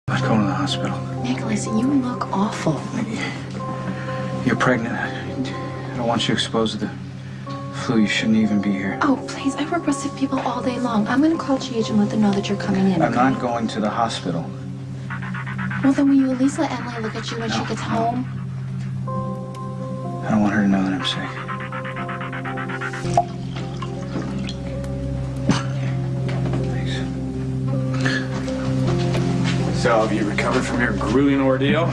Let's go to the hospital. Nicholas, you look awful. You're pregnant. I don't want you exposed to the flu. You shouldn't even be here. Oh, please. I work with sick people all day long. I'm going to call GH and let them know that you're coming in. I'm not going to the hospital. Well, then will you at least let Emily look at you when she gets home? I don't want her to know that I'm sick. Thanks. So, have you recovered from your grueling ordeal?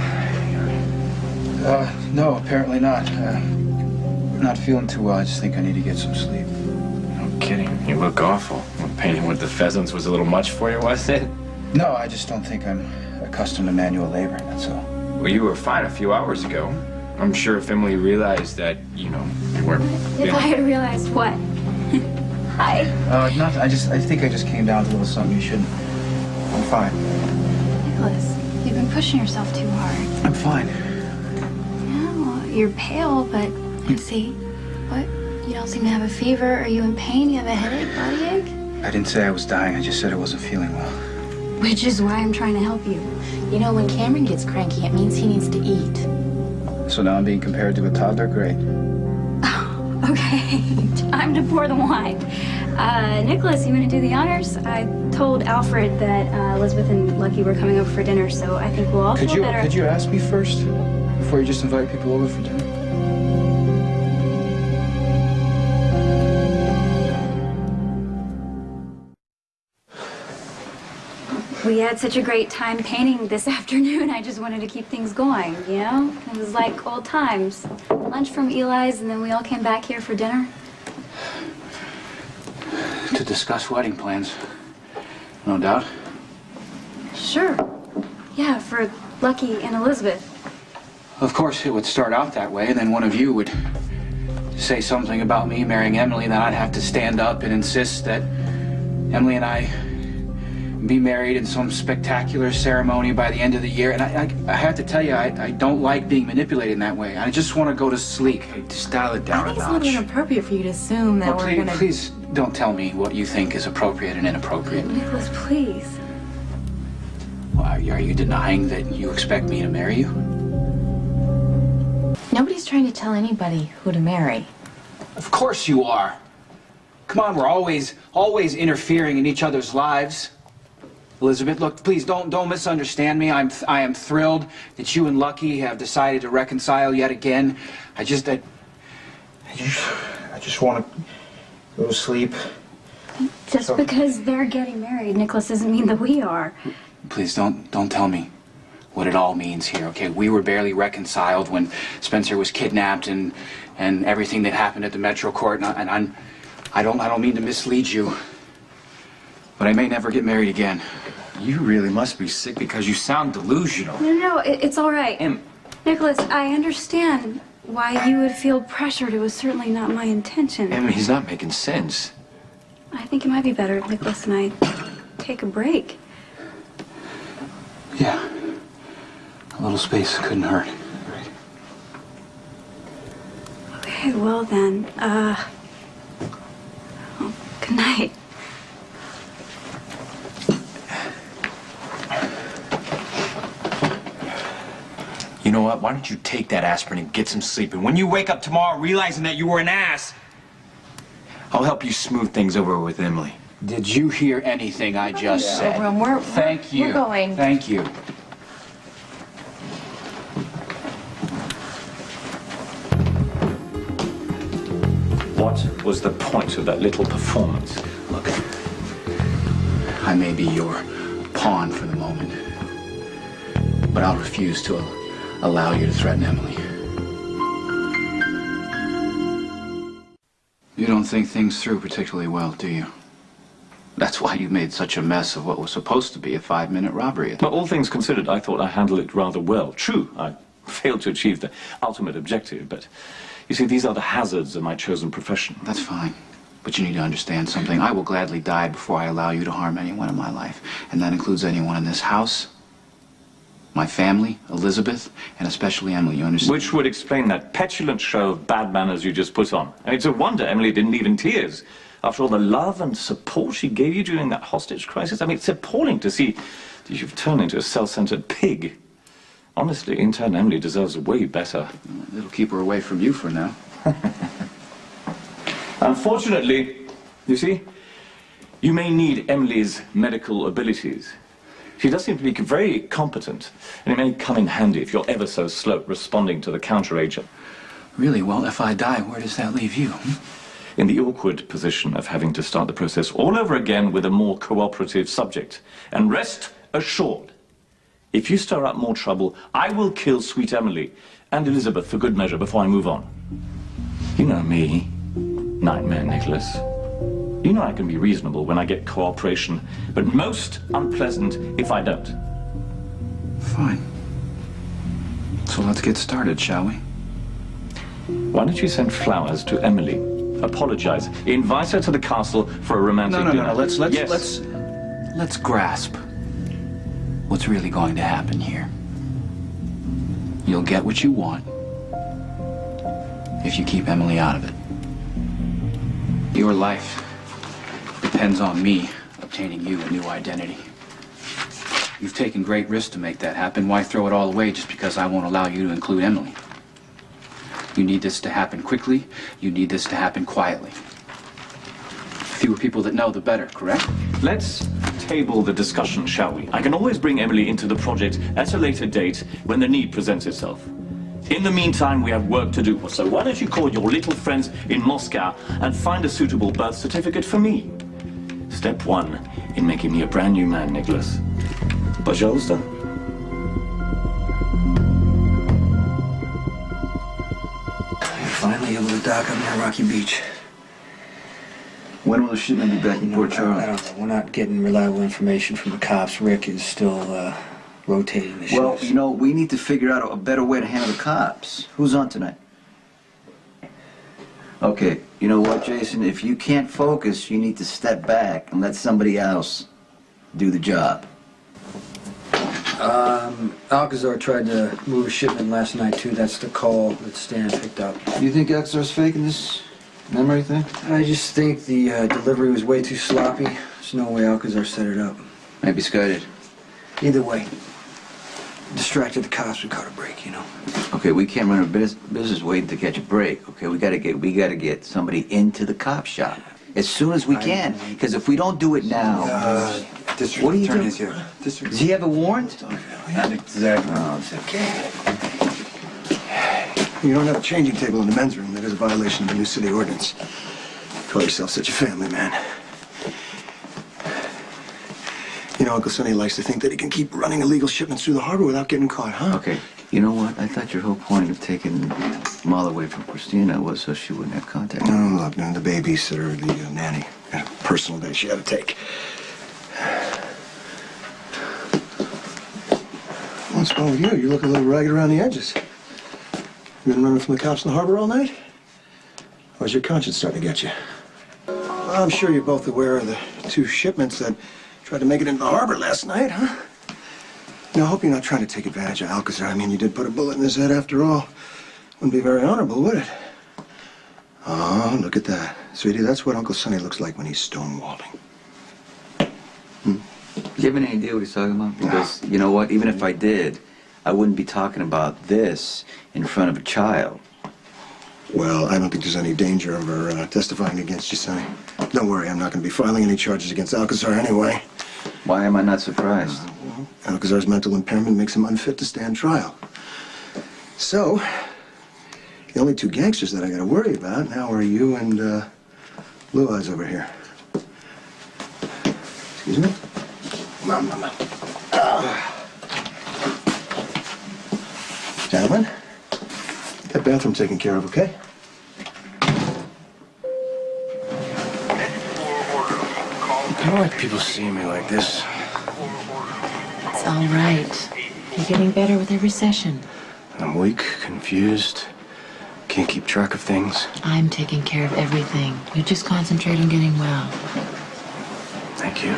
No, apparently not. I'm not feeling too well. I just think I need to get some sleep. No kidding. You look awful. Painting with the pheasants was a little much for you, was it? No, I just don't think I'm accustomed to manual labor, that's all. Well, you were fine a few hours ago. I'm sure if Emily realized that, you weren't... If I had realized what? Hi. I think I just came down to a little something you shouldn't. I'm fine. Nicholas, you've been pushing yourself too hard. I'm fine. Yeah, well, you're pale, but let's see. What? You don't seem to have a fever. Are you in pain? You have a headache, body ache? I didn't say I was dying. I just said I wasn't feeling well. Which is why I'm trying to help you. You know, when Cameron gets cranky, it means he needs to eat. So now I'm being compared to a toddler? Great. Okay, time to pour the wine. Nicholas, you want to do the honors? I told Alfred that Elizabeth and Lucky were coming over for dinner, so I think we'll all feel better. Could you ask me first before you just invite people over for dinner? We had such a great time painting this afternoon. I just wanted to keep things going, you know? It was like old times. Lunch from Eli's, and then we all came back here for dinner. To discuss wedding plans. No doubt. Sure. Yeah, for Lucky and Elizabeth. Of course, it would start out that way, and then one of you would say something about me marrying Emily, then I'd have to stand up and insist that Emily and I be married in some spectacular ceremony by the end of the year. And I have to tell you, I don't like being manipulated in that way. I just want to go to sleep. Hey, just dial it down I a think it's a notch. little inappropriate for you to assume that we're going to... Please don't tell me what you think is appropriate and inappropriate. Nicholas, please. Well, are you denying that you expect me to marry you? Nobody's trying to tell anybody who to marry. Of course you are. Come on, we're always interfering in each other's lives. Elizabeth, look, please don't misunderstand me. I am thrilled that you and Lucky have decided to reconcile yet again. I just want to go to sleep. Just because they're getting married, Nicholas, doesn't mean that we are. Please don't tell me what it all means here, okay? We were barely reconciled when Spencer was kidnapped and everything that happened at the Metro Court, and I don't mean to mislead you, but I may never get married again. You really must be sick because you sound delusional. No, it's all right. Nicholas, I understand why you would feel pressured. It was certainly not my intention. He's not making sense. I think it might be better if Nicholas and I take a break. Yeah. A little space couldn't hurt. Right. Okay, well then, good night. You know what? Why don't you take that aspirin and get some sleep? And when you wake up tomorrow realizing that you were an ass, I'll help you smooth things over with Emily. Did you hear anything I just said? Thank you. We're going. Thank you. What was the point of that little performance? Look, I may be your pawn for the moment, but I'll refuse to allow you to threaten Emily. You don't think things through particularly well, do you? That's why you made such a mess of what was supposed to be a 5-minute robbery. Well, all things considered, I thought I handled it rather well. True, I failed to achieve the ultimate objective, but you see, these are the hazards of my chosen profession. That's fine. But you need to understand something. I will gladly die before I allow you to harm anyone in my life. And that includes anyone in this house, my family, Elizabeth, and especially Emily, you understand? Which would explain that petulant show of bad manners you just put on. I mean, it's a wonder Emily didn't leave in tears. After all the love and support she gave you during that hostage crisis, I mean, it's appalling to see You've turned into a self-centered pig. Honestly, intern Emily deserves way better. It'll keep her away from you for now. Unfortunately, you see, you may need Emily's medical abilities. She does seem to be very competent, and it may come in handy if you're ever so slow at responding to the counteragent. Really? Well, if I die, where does that leave you? In the awkward position of having to start the process all over again with a more cooperative subject. And rest assured, if you stir up more trouble, I will kill sweet Emily and Elizabeth for good measure before I move on. You know me, Nightmare Nicholas. You know I can be reasonable when I get cooperation, but most unpleasant if I don't. Fine. So let's get started, shall we? Why don't you send flowers to Emily? Apologize. Invite her to the castle for a romantic dinner. No. Yes. Let's grasp what's really going to happen here. You'll get what you want if you keep Emily out of it. Your life depends on me obtaining you a new identity. You've taken great risks to make that happen. Why throw it all away just because I won't allow you to include Emily? You need this to happen quickly. You need this to happen quietly. Fewer people that know, the better, correct? Let's table the discussion, shall we? I can always bring Emily into the project at a later date when the need presents itself. In the meantime, we have work to do. So why don't you call your little friends in Moscow and find a suitable birth certificate for me? Step 1 in making me a brand new man, Nicholas. Пожалуйста. Finally able to dock up near Rocky Beach. When will the shipment be back in Port Charles? I don't know. We're not getting reliable information from the cops. Rick is still rotating the Well, ships. you know, we need to figure out a better way to handle the cops. Who's on tonight? Okay, you know what, Jason? If you can't focus, you need to step back and let somebody else do the job. Alcazar tried to move a shipment last night, too. That's the call that Stan picked up. You think Alcazar's faking this memory thing? I just think the delivery was way too sloppy. There's no way Alcazar set it up. Maybe Sky did. Either way, distracted the cops, we caught a break, you know. Okay, we can't run a business waiting to catch a break. Okay, we gotta get somebody into the cop shop as soon as we can. Because if we don't do it now, District what are you doing? Attorney's here. District. Does he have a warrant? Not exactly. Oh, it's okay. You don't have a changing table in the men's room. That is a violation of the new city ordinance. Call yourself such a family man. You know, Uncle Sonny likes to think that he can keep running illegal shipments through the harbor without getting caught, huh? Okay, you know what? I thought your whole point of taking Molly away from Christina was so she wouldn't have contact. No, look, no, the babysitter, the nanny. A personal day she had to take. What's wrong with you? You're looking a little ragged around the edges. You been running from the cops in the harbor all night? Or is your conscience starting to get you? Well, I'm sure you're both aware of the 2 shipments that tried to make it into the harbor last night, huh? Now, I hope you're not trying to take advantage of Alcazar. I mean, you did put a bullet in his head after all. Wouldn't be very honorable, would it? Oh, look at that. Sweetie, that's what Uncle Sonny looks like when he's stonewalling. Do you have any idea what he's talking about? Because, you know what, even if I did, I wouldn't be talking about this in front of a child. Well, I don't think there's any danger of her testifying against you, Sonny. Don't worry, I'm not going to be filing any charges against Alcazar anyway. Why am I not surprised? Alcazar's mental impairment makes him unfit to stand trial. So, the only 2 gangsters that I got to worry about now are you and Blue Eyes over here. Excuse me? Come on. Gentlemen, get that bathroom taken care of, okay? I don't like people seeing me like this. It's all right. You're getting better with every session. I'm weak, confused, can't keep track of things. I'm taking care of everything. You just concentrate on getting well. Thank you.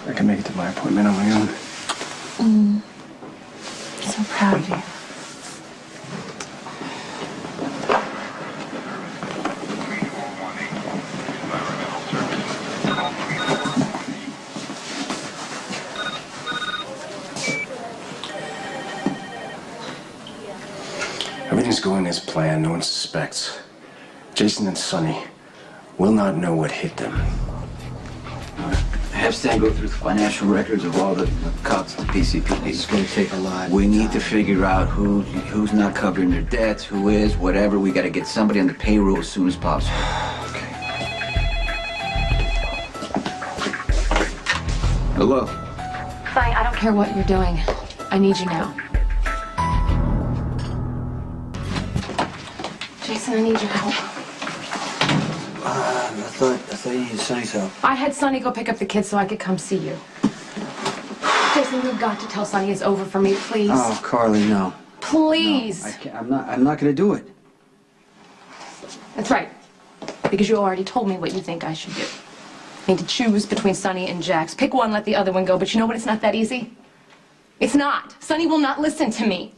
I can make it to my appointment on my own. So proud of you. Everything's going as planned. No one suspects. Jason and Sonny will not know what hit them. Have Stan go through the financial records of all the cops at the PCPD. It's going to take a lot. We need to figure out who's not covering their debts, who is, whatever. We got to get somebody on the payroll as soon as possible. Okay. Hello. Sonny, I don't care what you're doing. I need you now. Jason, I need your help. I thought you needed Sonny's help. I had Sonny go pick up the kids so I could come see you. Jason, you've got to tell Sonny it's over for me, please. Oh, Carly, no. Please. No, I can't, I'm not going to do it. That's right. Because you already told me what you think I should do. I need to choose between Sonny and Jax. Pick one, let the other one go. But you know what? It's not that easy. It's not. Sonny will not listen to me.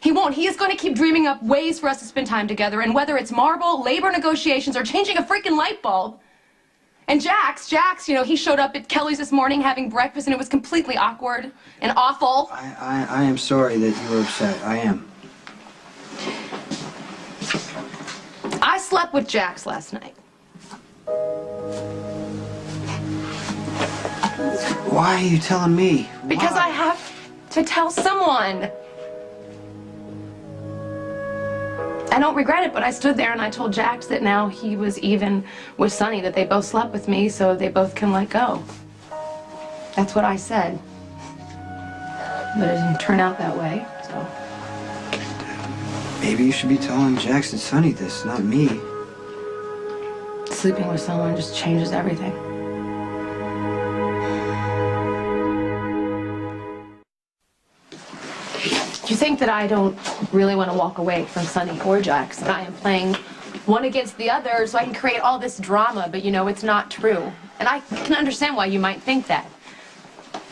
He won't. He is going to keep dreaming up ways for us to spend time together. And whether it's marble, labor negotiations, or changing a freaking light bulb. And Jax, you know, he showed up at Kelly's this morning having breakfast and it was completely awkward and awful. I am sorry that you were upset. I am. I slept with Jax last night. Why are you telling me? Because Why? I have to tell someone. I don't regret it, but I stood there and I told Jax that now he was even with Sonny, that they both slept with me so they both can let go. That's what I said. But it didn't turn out that way, so. Maybe you should be telling Jax and Sonny this, not me. Sleeping with someone just changes everything. You think that I don't really want to walk away from Sonny or Jax, that I am playing one against the other so I can create all this drama, but you know, it's not true. And I can understand why you might think that.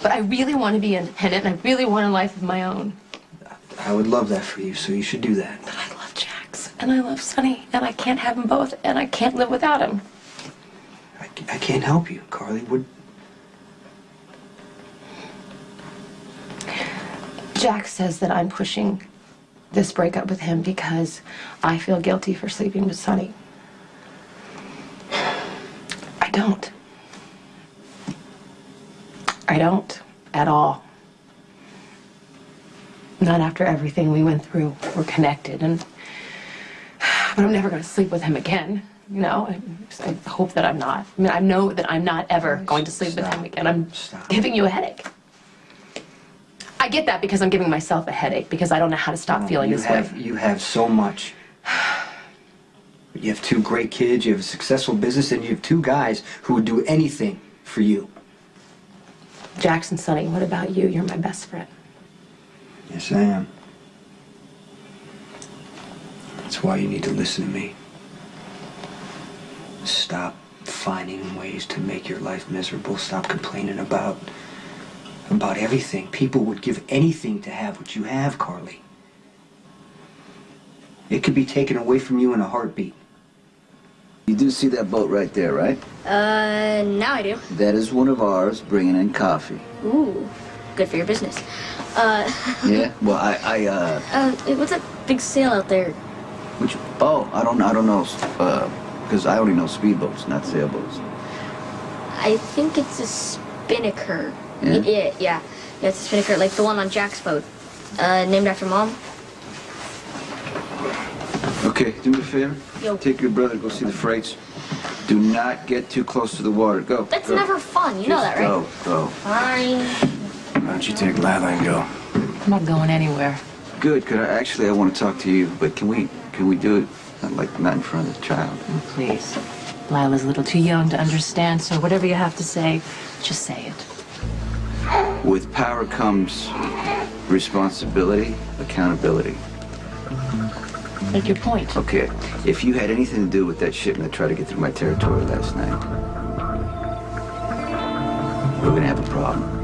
But I really want to be independent and I really want a life of my own. I would love that for you, so you should do that. But I love Jax and I love Sonny and I can't have them both and I can't live without him. I can't help you, Carly. Jax says that I'm pushing this breakup with him because I feel guilty for sleeping with Sonny. I don't. I don't at all. Not after everything we went through. We're connected, but I'm never going to sleep with him again. You know, I hope that I'm not. I mean, I know that I'm not ever going to sleep with him again. I'm giving you a headache. I get that because I'm giving myself a headache because I don't know how to stop feeling this way. You have so much. You have two great kids, you have a successful business, and you have two guys who would do anything for you. Jackson, Sonny, what about you? You're my best friend. Yes, I am. That's why you need to listen to me. Stop finding ways to make your life miserable. Stop complaining about everything. People would give anything to have what you have, Carly. It could be taken away from you in a heartbeat. You do see that boat right there, right? Now I do. That is one of ours bringing in coffee. Ooh, good for your business. Yeah? Well, What's that big sail out there? I don't know, because I only know speedboats, not sailboats. I think it's a spinnaker. Yeah? Yeah, it's a spinnaker, like the one on Jack's boat. Named after Mom. Okay, do me a favor. Yo. Take your brother to go see the freights. Do not get too close to the water. Go. That's go. never fun, you know that, right? Go. Fine. Why don't you take Lila and go? I'm not going anywhere. Good. I want to talk to you, but can we do it not in front of the child? Oh, please. Lila's a little too young to understand, so whatever you have to say, just say it. With power comes responsibility, accountability. Make your point. Okay, if you had anything to do with that shipment that tried to get through my territory last night, we're gonna have a problem.